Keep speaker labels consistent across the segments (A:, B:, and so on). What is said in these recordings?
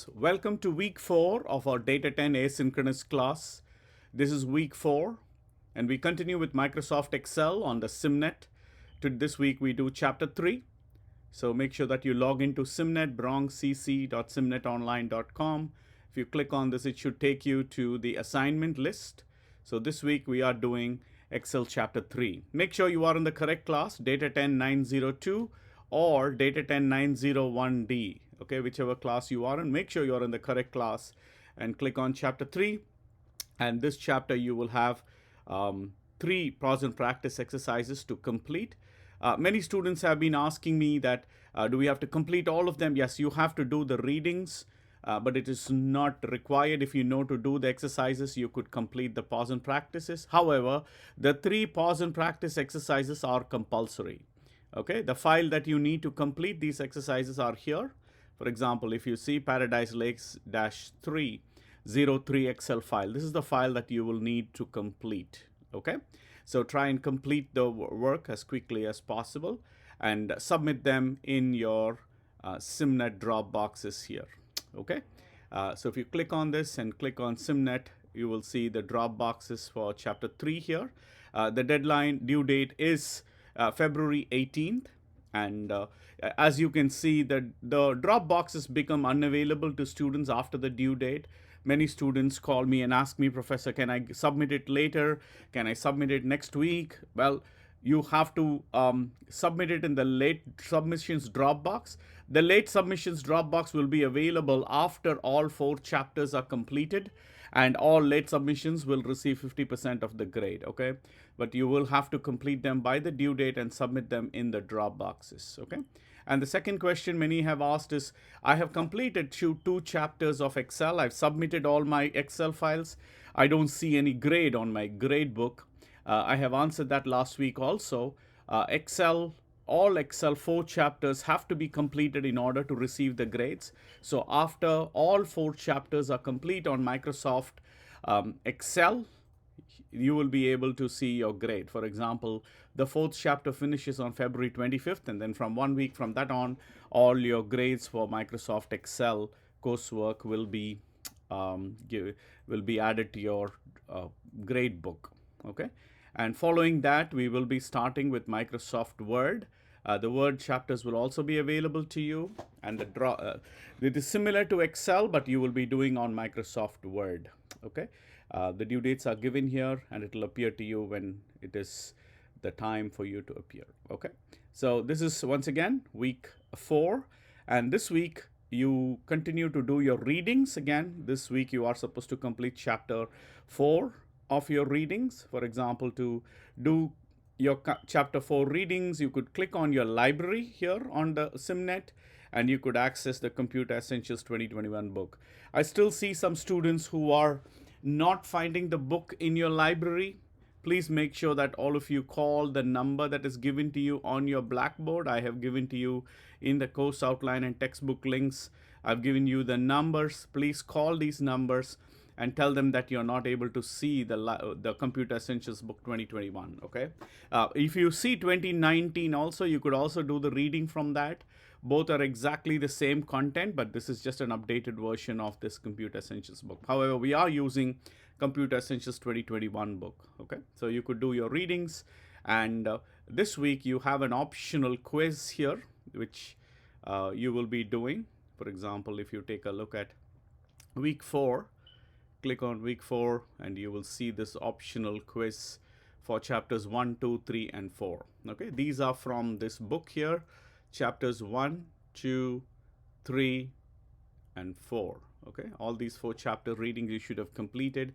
A: students, welcome to week 4 of our Data 10 asynchronous class. This is week 4 and we continue with Microsoft Excel on the SIMNet. This week we do chapter 3. So make sure that you log into SIMNet, bronxcc.simnetonline.com. If you click on this, it should take you to the assignment list. So this week we are doing Excel chapter 3. Make sure you are in the correct class, Data 10 902 or Data 10 901D. Okay, whichever class you are in, make sure you are in the correct class and click on chapter 3. And this chapter you will have 3 pause and practice exercises to complete. Many students have been asking me that do we have to complete all of them? Yes, you have to do the readings, but it is not required. If you know to do the exercises, you could complete the pause and practices. However, the 3 pause and practice exercises are compulsory. Okay, the file that you need to complete these exercises are here. For example, if you see Paradise Lakes -303 Excel file, this is the file that you will need to complete. Okay, so try and complete the work as quickly as possible and submit them in your SIMNet drop boxes here. Okay, so if you click on this and click on SIMNet, you will see the drop boxes for chapter 3 here. The deadline due date is February 18th. And as you can see, the drop boxes become unavailable to students after the due date. Many students call me and ask me, Professor, can I submit it later? Can I submit it next week? Well, you have to submit it in the late submissions Dropbox. The late submissions Dropbox will be available after all 4 chapters are completed, and all late submissions will receive 50% of the grade, okay? But you will have to complete them by the due date and submit them in the Dropboxes, okay? And the second question many have asked is, I have completed 2 chapters of Excel. I've submitted all my Excel files. I don't see any grade on my grade book. I have answered that last week also. All Excel 4 chapters have to be completed in order to receive the grades. So after all 4 chapters are complete on Microsoft Excel, you will be able to see your grade. For example, the 4th chapter finishes on February 25th, and then from 1 week from that on, all your grades for Microsoft Excel coursework will be added to your grade book. Okay, and following that, we will be starting with Microsoft Word. The Word chapters will also be available to you, and it is similar to Excel, but you will be doing on Microsoft Word. Okay, the due dates are given here, and it will appear to you when it is the time for you to appear. Okay, so this is once again week 4, and this week you continue to do your readings again. This week you are supposed to complete chapter 4 of your readings. For example, to do your chapter 4 readings, you could click on your library here on the SIMNet, and you could access the Computer Essentials 2021 book. I still see some students who are not finding the book in your library. Please make sure that all of you call the number that is given to you on your Blackboard. I have given to you in the course outline and textbook links. I've given you the numbers. Please call these numbers and tell them that you're not able to see the Computer Essentials book 2021, okay? If you see 2019 also, you could also do the reading from that. Both are exactly the same content, but this is just an updated version of this Computer Essentials book. However, we are using Computer Essentials 2021 book, okay? So you could do your readings, and this week you have an optional quiz here, which you will be doing. For example, if you take a look at week 4, click on week 4 and you will see this optional quiz for chapters 1, 2, 3, and 4. Okay, these are from this book here, chapters 1, 2, 3, and 4. Okay, all these 4 chapter readings you should have completed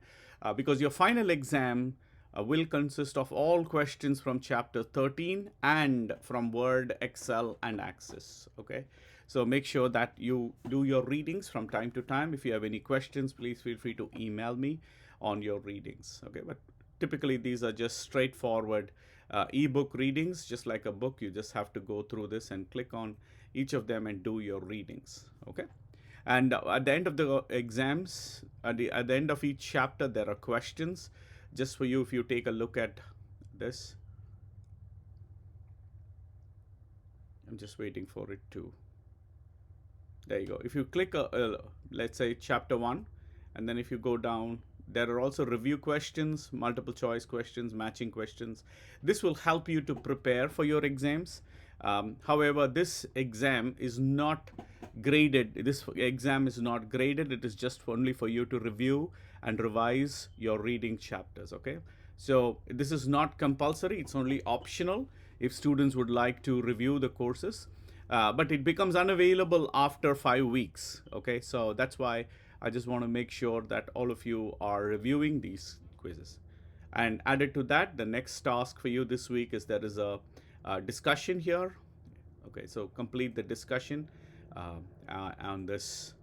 A: because your final exam will consist of all questions from chapter 13 and from Word, Excel, and Access. Okay, so make sure that you do your readings from time to time. If you have any questions, please feel free to email me on your readings. Okay, but typically these are just straightforward ebook readings, just like a book. You just have to go through this and click on each of them and do your readings. Okay, and at the end of the exams, at the end of each chapter, there are questions just for you. If you take a look at this, I'm just waiting for it to There you go. If you click, let's say chapter 1, and then if you go down, there are also review questions, multiple choice questions, matching questions. This will help you to prepare for your exams. However, this exam is not graded. This exam is not graded. It is just only for you to review and revise your reading chapters. Okay. So this is not compulsory. It's only optional if students would like to review the courses. But it becomes unavailable after 5 weeks. Okay, so that's why I just want to make sure that all of you are reviewing these quizzes. And added to that, the next task for you this week is there is a discussion here. Okay, so complete the discussion on this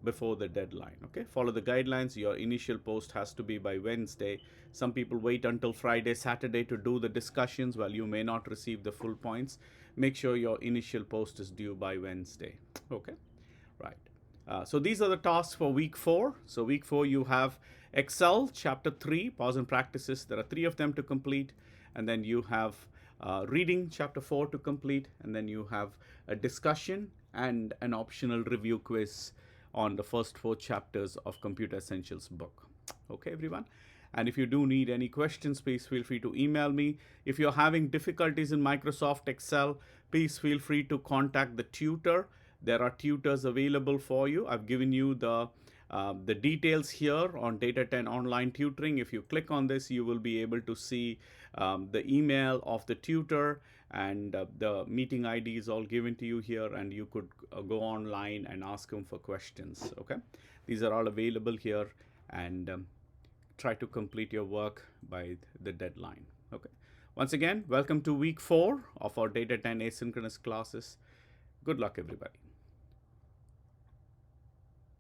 A: before the deadline. Okay, follow the guidelines. Your initial post has to be by Wednesday. Some people wait until Friday, Saturday to do the discussions. Well, you may not receive the full points. Make sure your initial post is due by Wednesday. Okay, right. So these are the tasks for week 4. So week 4 you have Excel chapter 3, pause and practices. There are 3 of them to complete, and then you have reading chapter 4 to complete, and then you have a discussion and an optional review quiz on the first 4 chapters of Computer Essentials book. Okay, everyone. And if you do need any questions, please feel free to email me. If you're having difficulties in Microsoft Excel, please feel free to contact the tutor. There are tutors available for you. I've given you the details here on Data 10 Online Tutoring. If you click on this, you will be able to see the email of the tutor, and the meeting ID is all given to you here, and you could go online and ask him for questions. Okay, these are all available here, and try to complete your work by the deadline. Okay, once again, welcome to week 4 of our Data 10 asynchronous classes. Good luck, everybody.